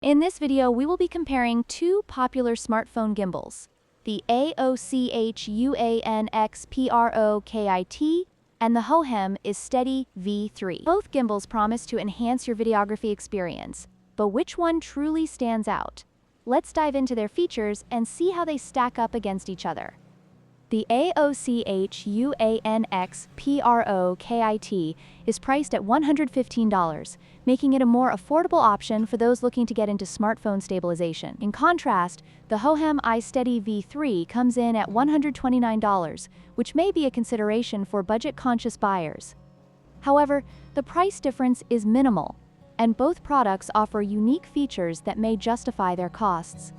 In this video, we will be comparing two popular smartphone gimbals, the AOCHUAN XPRO KIT and the hohem iSteady V3. Both gimbals promise to enhance your videography experience, but which one truly stands out? Let's dive into their features and see how they stack up against each other. The AOCHUAN XPRO KIT is priced at $115, making it a more affordable option for those looking to get into smartphone stabilization. In contrast, the hohem iSteady V3 comes in at $129, which may be a consideration for budget-conscious buyers. However, the price difference is minimal, and both products offer unique features that may justify their costs.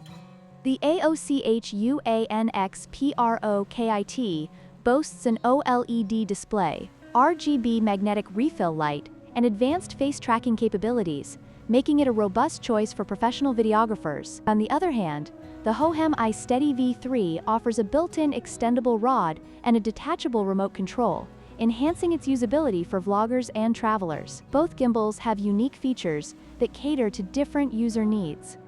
The AOCHUAN XPRO KIT boasts an OLED display, RGB magnetic refill light, and advanced face tracking capabilities, making it a robust choice for professional videographers. On the other hand, the hohem iSteady V3 offers a built-in extendable rod and a detachable remote control, enhancing its usability for vloggers and travelers. Both gimbals have unique features that cater to different user needs.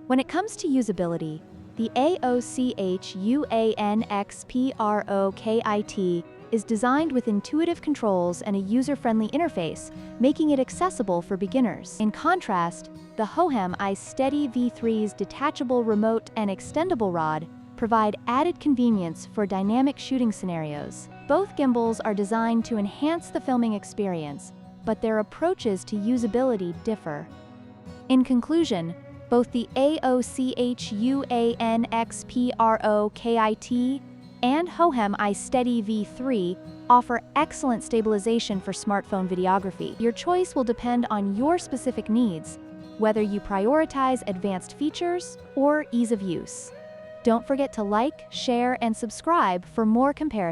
When it comes to usability, the AOCHUAN XPRO KIT is designed with intuitive controls and a user-friendly interface, making it accessible for beginners. In contrast, the hohem iSteady V3's detachable remote and extendable rod provide added convenience for dynamic shooting scenarios. Both gimbals are designed to enhance the filming experience, but their approaches to usability differ. In conclusion, both the AOCHUAN XPRO KIT and hohem iSteady V3 offer excellent stabilization for smartphone videography. Your choice will depend on your specific needs, whether you prioritize advanced features or ease of use. Don't forget to like, share, and subscribe for more comparisons.